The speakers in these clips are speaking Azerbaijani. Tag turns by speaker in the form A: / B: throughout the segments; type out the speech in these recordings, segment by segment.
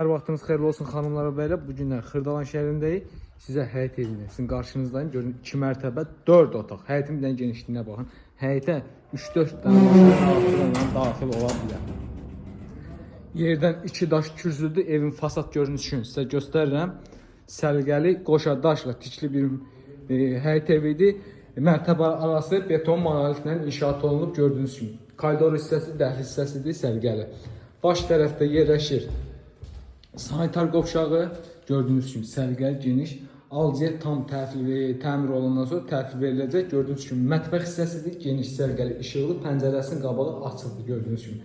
A: Hər vaxtınız xeyirli olsun xanımlar və bəylər. Bu günlər Xırdalan şəhərindəyik. Sizə həyət evini, sizin qarşınızdayım. Görün 2 mərtəbə, 4 otaq. Həyətin bir dənə genişliyinə baxın. Həyətə 3-4 dənə maşınla daxil ola bilər. Yerdən 2 daş kürsüdür. Evin fasad görünüşünü sizə göstərirəm. Səliqəli, qoşa daşla tikili bir həyət evidir. Mərtəbə arası beton monolitlə inşaat olunub gördüyünüz kimi. Koridor hissəsi, dəhliz hissəsidir, səliqəli. Baş tərəfdə yerləşir sanitar qovşağı, gördüyünüz kimi səliqəli, geniş. Alciyə tam təmir olundan sonra təhvil veriləcək. Gördüyünüz kimi mətbəx hissəsidir, geniş, səliqəli, işıqlı, pəncərəsinin qabağı açıqdır, gördüyünüz kimi.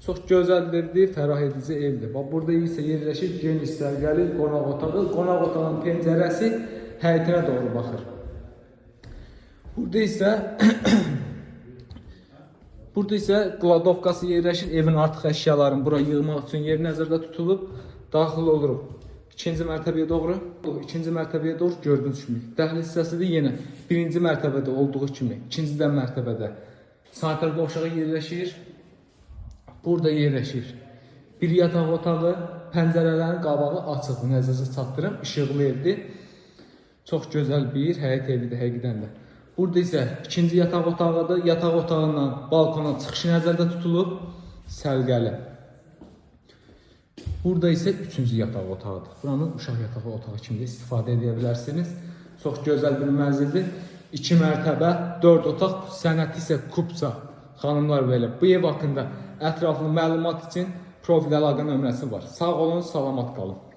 A: Çox gözəldir, fərah edici evdir. Bax, burada isə yerləşir geniş, səliqəli qonaq otağı. Qonaq otağının pəncərəsi həyətinə doğru baxır. Burada isə qladovkası yerləşir. Evin artıq əşyalarını bura yığmaq üçün yer nəzərdə tutulub. Daxil oluruq. İkinci mərtəbəyə doğru. İkinci mərtəbəyə doğru gördüyünüz kimi. Dəhliz hissəsidir yenə. Birinci mərtəbədə olduğu kimi. İkincidən mərtəbədə sanitar qovşağı yerləşir. Burada yerləşir bir yataq otağı. Pəncərələrin qabağı açıqdır. Nəzərə çatdırım. İşıqlı evdir. Çox gözəl bir həyət evidir həqiqətən də. Burada isə ikinci yataq otağıdır. Yataq otağından balkona çıxışı nəzərdə tutulub. Səliqəli. Burada isə üçüncü yataq otağıdır. Buranın uşaq yataq otağı kimi də istifadə edə bilərsiniz. Çox gözəl bir mənzildir. 2 mərtəbə, 4 otaq, sənəti isə kubca. Xanımlar belə. Bu ev haqqında ətraflı məlumat üçün profil əlaqə nömrəsi var. Sağ olun, salamat qalın.